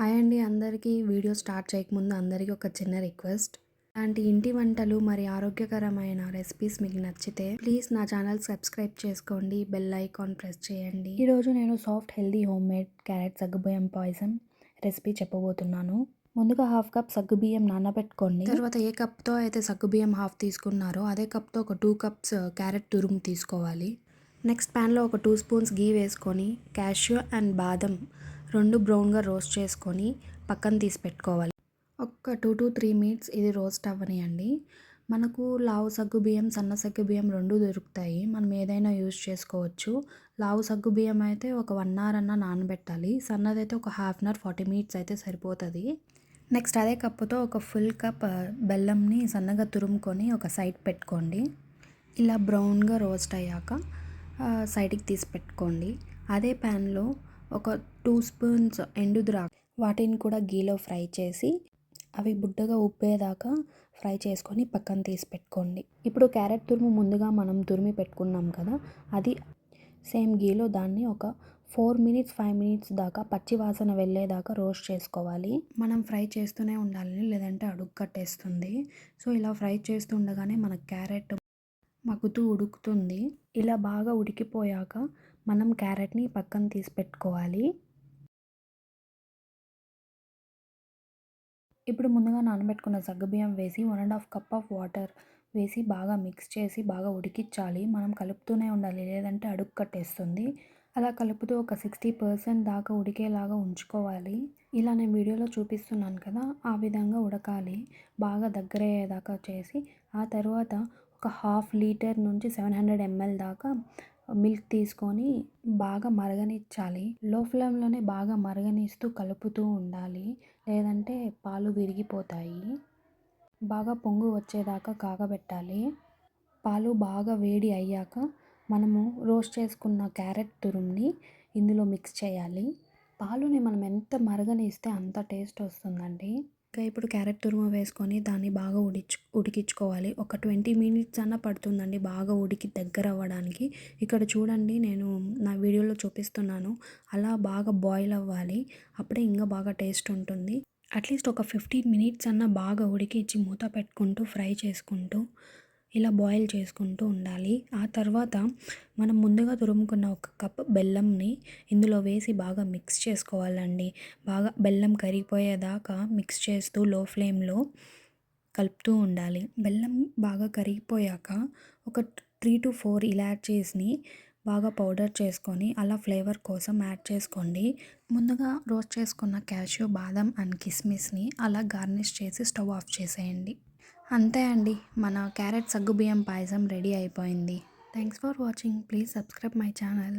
Hi అండి అందరికీ. Video start చేయకముందు అందరికీ ఒక చిన్న రిక్వెస్ట్. ఇలాంటి ఇంటి వంటలు మరి ఆరోగ్యకరమైన రెసిపీస్ మీకు నచ్చితే ప్లీజ్ నా ఛానల్ సబ్స్క్రైబ్ చేసుకోండి, బెల్ ఐకాన్ ప్రెస్ చేయండి. ఈరోజు నేను soft healthy home made carrot సగ్గుబియ్యం పాయసం రెసిపీ చెప్పబోతున్నాను. ముందుగా హాఫ్ కప్ సగ్గుబియ్యం నానబెట్టుకోండి. తర్వాత ఏ కప్తో అయితే సగ్గుబియ్యం హాఫ్ తీసుకున్నారో అదే కప్తో ఒక 2 కప్స్ క్యారెట్ తురుము తీసుకోవాలి. నెక్స్ట్ ప్యాన్లో ఒక 2 స్పూన్స్ గీ వేసుకొని క్యాష్యూ అండ్ బాదం 2 బ్రౌన్గా రోస్ట్ చేసుకొని పక్కన తీసి పెట్టుకోవాలి. ఒక 2 to 3 మినిట్స్ ఇది రోస్ట్ అవ్వనియండి. మనకు లావు సగ్గుబియ్యం, సన్న సగ్గుబియ్యం 2 దొరుకుతాయి. మనం ఏదైనా యూజ్ చేసుకోవచ్చు. లావు సగ్గుబియ్యం అయితే ఒక 1 అవర్ అన్న నానబెట్టాలి. సన్నదైతే ఒక హాఫ్ అన్ అవర్ 40 మినిట్స్ అయితే సరిపోతుంది. నెక్స్ట్ అదే కప్పుతో ఒక ఫుల్ కప్ బెల్లంని సన్నగా తురుముకొని ఒక సైడ్ పెట్టుకోండి. ఇలా బ్రౌన్గా రోస్ట్ అయ్యాక సైడ్కి తీసి పెట్టుకోండి. అదే ప్యాన్లో ఒక 2 స్పూన్స్ ఎండుద్రాక్ష వాటిని కూడా గీలో ఫ్రై చేసి అవి బుడ్డగా ఉప్పేదాకా ఫ్రై చేసుకొని పక్కన తీసి పెట్టుకోండి. ఇప్పుడు క్యారెట్ తురుము ముందుగా మనం తురిమి పెట్టుకున్నాం కదా, అది సేమ్ గీలో దాన్ని ఒక 4 మినిట్స్ 5 మినిట్స్ దాకా పచ్చి వాసన వెళ్ళేదాకా రోస్ట్ చేసుకోవాలి. మనం ఫ్రై చేస్తూనే ఉండాలి, లేదంటే అడుగు కట్టేస్తుంది. సో ఇలా ఫ్రై చేస్తుండగానే మన క్యారెట్ మగ్గుతూ ఉడుకుతుంది. ఇలా బాగా ఉడికిపోయాక మనం క్యారెట్ని పక్కన తీసి పెట్టుకోవాలి. ఇప్పుడు ముందుగా నానబెట్టుకున్న సగ్గుబియ్యం వేసి 1.5 కప్ ఆఫ్ వాటర్ వేసి బాగా మిక్స్ చేసి బాగా ఉడికించాలి. మనం కలుపుతూనే ఉండాలి, లేదంటే అడుగు కట్టేస్తుంది. అలా కలుపుతూ ఒక 60% దాకా ఉడికేలాగా ఉంచుకోవాలి. ఇలా నేను వీడియోలో చూపిస్తున్నాను కదా, ఆ విధంగా ఉడకాలి. బాగా దగ్గరయ్యేదాకా చేసి ఆ తర్వాత ఒక హాఫ్ లీటర్ నుంచి 700 ml దాకా మిల్క్ తీసుకొని బాగా మరగనిచ్చాలి. లో ఫ్లేమ్లోనే బాగా మరగనిస్తూ కలుపుతూ ఉండాలి, లేదంటే పాలు విరిగిపోతాయి. బాగా పొంగు వచ్చేదాకా కాగబెట్టాలి. పాలు బాగా వేడి అయ్యాక మనము రోస్ట్ చేసుకున్న క్యారెట్ తురుముని ఇందులో మిక్స్ చేయాలి. పాలుని మనం ఎంత మరగనిస్తే అంత టేస్ట్ వస్తుందండి. ఇంకా ఇప్పుడు క్యారెట్ తురుము వేసుకొని దాన్ని బాగా ఉడికించుకోవాలి. ఒక 20 మినిట్స్ అన్న పడుతుందండి బాగా ఉడికి దగ్గర అవ్వడానికి. ఇక్కడ చూడండి, నేను నా వీడియోలో చూపిస్తున్నాను. అలా బాగా బాయిల్ అవ్వాలి, అప్పుడే ఇంకా బాగా టేస్ట్ ఉంటుంది. అట్లీస్ట్ ఒక 15 మినిట్స్ అన్న బాగా ఉడికించి మూత పెట్టుకుంటూ ఫ్రై చేసుకుంటూ ఇలా బాయిల్ చేసుకుంటూ ఉండాలి. ఆ తర్వాత మనం ముందుగా తురుముకున్న ఒక కప్ బెల్లంని ఇందులో వేసి బాగా మిక్స్ చేసుకోవాలండి. బాగా బెల్లం కరిగిపోయేదాకా మిక్స్ చేస్తూ లో ఫ్లేమ్లో కలుపుతూ ఉండాలి. బెల్లం బాగా కరిగిపోయాక ఒక 3 to 4 ఇలాచీస్ని బాగా పౌడర్ చేసుకొని అలా ఫ్లేవర్ కోసం యాడ్ చేసుకోండి. ముందుగా రోస్ట్ చేసుకున్న క్యాష్యూ, బాదం అండ్ కిస్మిస్ని అలా గార్నిష్ చేసి స్టవ్ ఆఫ్ చేసేయండి. అంతే అండి, మన క్యారెట్ సగ్గుబియ్యం పాయసం రెడీ అయిపోయింది. Thanks for watching. Please subscribe my channel.